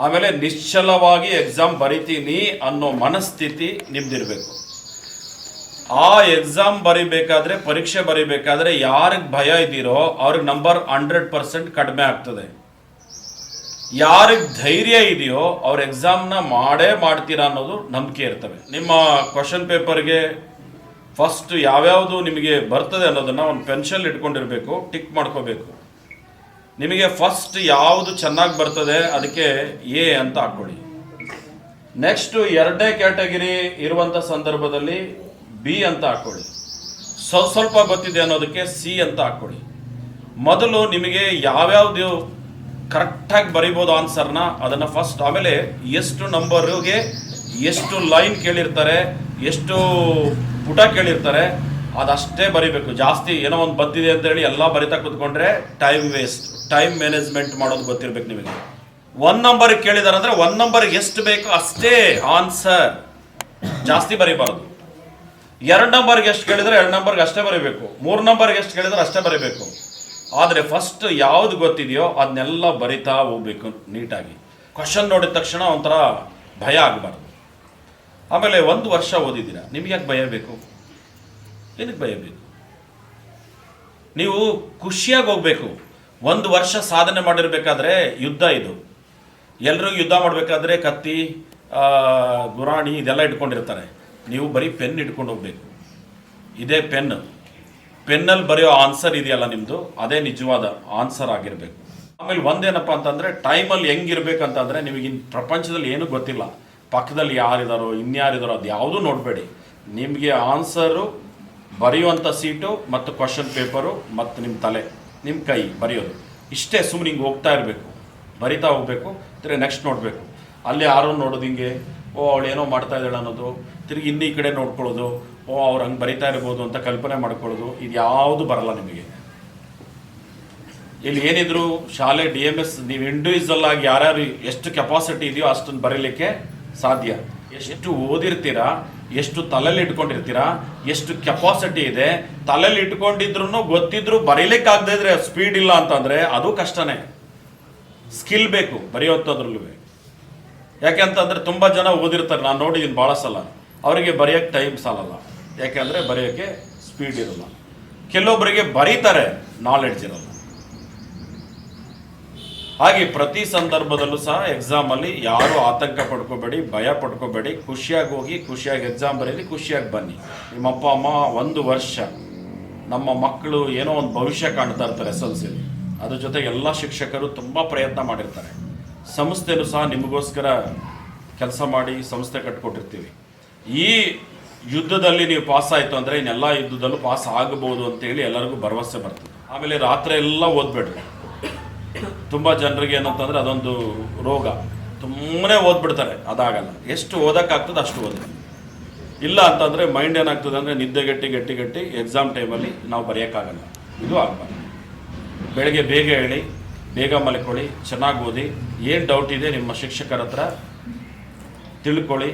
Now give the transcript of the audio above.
ಆಮೇಲೆ ನಿಶ್ಚಲವಾಗಿ ಎಕ್ಸಾಮ್ ಬರಿತೀನಿ ಅನ್ನೋ ಮನಸ್ಥಿತಿ ನಿಮ್ದಿರಬೇಕು. ಆ ಎಕ್ಸಾಮ್ ಬರಿಬೇಕಾದ್ರೆ, ಪರೀಕ್ಷೆ ಬರಿಬೇಕಾದ್ರೆ ಯಾರಿಗೆ ಭಯ ಇದ್ದೀರೋ ಅವ್ರಿಗೆ ನಂಬರ್ 100% ಕಡಿಮೆ ಆಗ್ತದೆ. ಯಾರಿಗೆ ಧೈರ್ಯ ಇದೆಯೋ ಅವ್ರ ಎಕ್ಸಾಮ್ನ ಮಾಡೇ ಮಾಡ್ತೀರಾ ಅನ್ನೋದು ನಂಬಿಕೆ ಇರ್ತವೆ. ನಿಮ್ಮ ಕ್ವಶನ್ ಪೇಪರ್ಗೆ ಫಸ್ಟ್ ಯಾವ್ಯಾವುದು ನಿಮಗೆ ಬರ್ತದೆ ಅನ್ನೋದನ್ನು ಒಂದು ಪೆನ್ಸಿಲ್ ಇಟ್ಕೊಂಡಿರಬೇಕು, ಟಿಕ್ ಮಾಡ್ಕೋಬೇಕು. ನಿಮಗೆ ಫಸ್ಟ್ ಯಾವುದು ಚೆನ್ನಾಗಿ ಬರ್ತದೆ ಅದಕ್ಕೆ ಎ ಅಂತ ಹಾಕ್ಕೊಳ್ಳಿ. ನೆಕ್ಸ್ಟು 2ನೇ ಕ್ಯಾಟಗರಿ ಇರುವಂಥ ಸಂದರ್ಭದಲ್ಲಿ ಬಿ ಅಂತ ಹಾಕ್ಕೊಳ್ಳಿ. ಸ್ವಲ್ಪ ಗೊತ್ತಿದೆ ಅನ್ನೋದಕ್ಕೆ ಸಿ ಅಂತ ಹಾಕ್ಕೊಳ್ಳಿ. ಮೊದಲು ನಿಮಗೆ ಯಾವ್ಯಾವುದು ಕರೆಕ್ಟಾಗಿ ಬರಿಬೋದು ಆನ್ಸರ್ನ ಅದನ್ನು ಫಸ್ಟ್, ಆಮೇಲೆ ಎಷ್ಟು ನಂಬರ್ಗೆ ಎಷ್ಟು ಲೈನ್ ಕೇಳಿರ್ತಾರೆ, ಎಷ್ಟು ಪುಟ ಕೇಳಿರ್ತಾರೆ ಅದಷ್ಟೇ ಬರಿಬೇಕು. ಜಾಸ್ತಿ ಏನೋ ಒಂದು ಬಂದಿದೆ ಅಂತೇಳಿ ಎಲ್ಲ ಬರಿತಾ ಕೂತ್ಕೊಂಡ್ರೆ ಟೈಮ್ ವೇಸ್ಟ್. ಟೈಮ್ ಮ್ಯಾನೇಜ್ಮೆಂಟ್ ಮಾಡೋದು ಗೊತ್ತಿರ್ಬೇಕು ನಿಮಗೆ. 1 ನಂಬರ್ ಕೇಳಿದಾರೆ ಅಂದರೆ 1 ನಂಬರ್ಗೆ ಎಷ್ಟು ಬೇಕೋ ಅಷ್ಟೇ ಆನ್ಸರ್, ಜಾಸ್ತಿ ಬರಿಬಾರ್ದು. 2 ನಂಬರ್ಗೆ ಎಷ್ಟು ಕೇಳಿದರೆ 2 ನಂಬರ್ಗೆ ಅಷ್ಟೇ ಬರೀಬೇಕು. 3 ನಂಬರ್ಗೆ ಎಷ್ಟು ಕೇಳಿದರೆ ಅಷ್ಟೇ ಬರೀಬೇಕು. ಆದರೆ ಫಸ್ಟ್ ಯಾವುದು ಗೊತ್ತಿದೆಯೋ ಅದನ್ನೆಲ್ಲ ಬರಿತಾ ಹೋಗ್ಬೇಕು ನೀಟಾಗಿ. ಕ್ವಶನ್ ನೋಡಿದ ತಕ್ಷಣ ಒಂಥರ ಭಯ ಆಗಬಾರ್ದು. ಆಮೇಲೆ 1 ವರ್ಷ ಓದಿದ್ದೀರಾ, ನಿಮ್ಗೆ ಯಾಕೆ ಭಯ ಬೇಕು? ಏನಕ್ಕೆ ಭಯ ಬೇಕು? ನೀವು ಖುಷಿಯಾಗಿ ಹೋಗ್ಬೇಕು. 1 ವರ್ಷ ಸಾಧನೆ ಮಾಡಿರ್ಬೇಕಾದ್ರೆ ಯುದ್ಧ ಇದು. ಎಲ್ಲರೂ ಯುದ್ಧ ಮಾಡಬೇಕಾದ್ರೆ ಕತ್ತಿ, ಗುರಾಣಿ ಇದೆಲ್ಲ ಇಟ್ಕೊಂಡಿರ್ತಾರೆ. ನೀವು ಬರೀ ಪೆನ್ ಇಟ್ಕೊಂಡು ಹೋಗ್ಬೇಕು. ಇದೇ ಪೆನ್ನಲ್ಲಿ ಬರೆಯೋ ಆನ್ಸರ್ ಇದೆಯಲ್ಲ ನಿಮ್ಮದು, ಅದೇ ನಿಜವಾದ ಆನ್ಸರ್ ಆಗಿರಬೇಕು. ಆಮೇಲೆ ಒಂದೇನಪ್ಪ ಅಂತಂದರೆ ಟೈಮಲ್ಲಿ ಹೆಂಗಿರ್ಬೇಕಂತಂದರೆ, ನಿಮಗೆ ಪ್ರಪಂಚದಲ್ಲಿ ಏನೂ ಗೊತ್ತಿಲ್ಲ, ಪಕ್ಕದಲ್ಲಿ ಯಾರಿದಾರೋ ಇನ್ಯಾರಿದಾರೋ ಅದು ಯಾವುದೂ ನೋಡಬೇಡಿ. ನಿಮಗೆ ಆನ್ಸರು ಬರೆಯುವಂಥ ಸೀಟು ಮತ್ತು ಕ್ವಶನ್ ಪೇಪರು ಮತ್ತು ನಿಮ್ಮ ತಲೆ, ನಿಮ್ಮ ಕೈ ಬರೆಯೋದು ಇಷ್ಟೇ. ಸುಮ್ಮನೆ ಹಿಂಗೆ ಹೋಗ್ತಾ ಇರಬೇಕು, ಬರಿತಾ ಹೋಗಬೇಕು. ತಿರ್ಗಿ ನೆಕ್ಸ್ಟ್ ನೋಡಬೇಕು, ಅಲ್ಲಿ ಯಾರೋ ನೋಡೋದು ಹಿಂಗೆ, ಓ ಅವಳು ಏನೋ ಮಾಡ್ತಾ ಇದ್ದಾಳೆ ಅನ್ನೋದು, ತಿರುಗಿ ಇನ್ನೂ ಈ ಕಡೆ ನೋಡ್ಕೊಳ್ಳೋದು, ಓ ಅವ್ರು ಹಂಗೆ ಬರಿತಾ ಇರ್ಬೋದು ಅಂತ ಕಲ್ಪನೆ ಮಾಡ್ಕೊಳ್ಳೋದು, ಇದು ಯಾವುದು ಬರಲ್ಲ ನಿಮಗೆ. ಇಲ್ಲಿ ಏನಿದ್ರು ಶಾಲೆ DMS ನೀವು ಇಂಡಿವಿಜುವಲ್ ಆಗಿ ಯಾರ್ಯಾರು ಎಷ್ಟು ಕೆಪಾಸಿಟಿ ಇದೆಯೋ ಅಷ್ಟನ್ನು ಬರೀಲಿಕ್ಕೆ ಸಾಧ್ಯ. ಎಷ್ಟು ಓದಿರ್ತೀರಾ, ಎಷ್ಟು ತಲೆಯಲ್ಲಿ ಇಟ್ಕೊಂಡಿರ್ತೀರಾ, ಎಷ್ಟು ಕೆಪಾಸಿಟಿ ಇದೆ, ತಲೆಯಲ್ಲಿ ಇಟ್ಕೊಂಡಿದ್ರು ಗೊತ್ತಿದ್ರು ಬರೀಲಿಕ್ಕಾಗದೇ ಇದ್ರೆ, ಸ್ಪೀಡ್ ಇಲ್ಲ ಅಂತಂದರೆ ಅದು ಕಷ್ಟನೇ. ಸ್ಕಿಲ್ ಬೇಕು ಬರೆಯೋಂಥದ್ರಲ್ಲೂ. ಯಾಕೆ ಅಂತಂದರೆ ತುಂಬ ಜನ ಓದಿರ್ತಾರೆ, ನಾನು ನೋಡಿದ್ದೀನಿ ಭಾಳ ಸಲ, ಅವರಿಗೆ ಬರೆಯೋಕ್ಕೆ ಟೈಮ್ ಸಾಲಲ್ಲ. ಯಾಕೆಂದರೆ ಬರೆಯೋಕ್ಕೆ ಸ್ಪೀಡ್ ಇರಲ್ಲ. ಕೆಲವೊಬ್ಬರಿಗೆ ಬರೀತಾರೆ, ನಾಲೆಡ್ಜ್ ಇರಲ್ಲ. ಹಾಗೆ ಪ್ರತಿ ಸಂದರ್ಭದಲ್ಲೂ ಸಹ ಎಕ್ಸಾಮಲ್ಲಿ ಯಾರೂ ಆತಂಕ ಪಡ್ಕೋಬೇಡಿ, ಭಯ ಪಡ್ಕೋಬೇಡಿ. ಖುಷಿಯಾಗಿ ಹೋಗಿ, ಖುಷಿಯಾಗಿ ಎಕ್ಸಾಮ್ ಬರೀಲಿ, ಖುಷಿಯಾಗಿ ಬನ್ನಿ. ನಿಮ್ಮ ಅಪ್ಪ ಅಮ್ಮ 1 ವರ್ಷ, ನಮ್ಮ ಮಕ್ಕಳು ಏನೋ ಒಂದು ಭವಿಷ್ಯ ಕಾಣ್ತಾ ಇರ್ತಾರೆ SLCಲಿ. ಅದ್ರ ಜೊತೆಗೆ ಎಲ್ಲ ಶಿಕ್ಷಕರು ತುಂಬ ಪ್ರಯತ್ನ ಮಾಡಿರ್ತಾರೆ. ಸಂಸ್ಥೆನೂ ಸಹ ನಿಮಗೋಸ್ಕರ ಕೆಲಸ ಮಾಡಿ ಸಂಸ್ಥೆ ಕಟ್ಕೊಟ್ಟಿರ್ತೀವಿ. ಈ ಯುದ್ಧದಲ್ಲಿ ನೀವು ಪಾಸ್ ಆಯಿತು ಅಂದರೆ ಇನ್ನೆಲ್ಲ ಯುದ್ಧದಲ್ಲೂ ಪಾಸ್ ಆಗಬಹುದು ಅಂತೇಳಿ ಎಲ್ಲರಿಗೂ ಭರವಸೆ ಬರ್ತದೆ. ಆಮೇಲೆ ರಾತ್ರಿ ಎಲ್ಲ ಓದ್ಬೇಡ್ರಿ. ತುಂಬ ಜನರಿಗೆ ಏನಂತಂದರೆ ಅದೊಂದು ರೋಗ, ತುಂಬನೇ ಓದ್ಬಿಡ್ತಾರೆ, ಅದಾಗಲ್ಲ. ಎಷ್ಟು ಓದೋಕ್ಕಾಗ್ತದೆ ಅಷ್ಟು ಓದಿ. ಇಲ್ಲ ಅಂತಂದರೆ ಮೈಂಡ್ ಏನಾಗ್ತದೆ ಅಂದರೆ ನಿದ್ದೆಗೆಟ್ಟಿ ಎಕ್ಸಾಮ್ ಟೈಮಲ್ಲಿ ನಾವು ಬರೆಯೋಕ್ಕಾಗಲ್ಲ. ಇದು ಆಗಬಾರ್ದು. ಬೆಳಗ್ಗೆ ಬೇಗ ಹೇಳಿ, ಬೇಗ ಮಲ್ಕೊಳ್ಳಿ, ಚೆನ್ನಾಗಿ ಓದಿ. ಏನು ಡೌಟ್ ಇದೆ ನಿಮ್ಮ ಶಿಕ್ಷಕರ ಹತ್ರ ತಿಳ್ಕೊಳ್ಳಿ.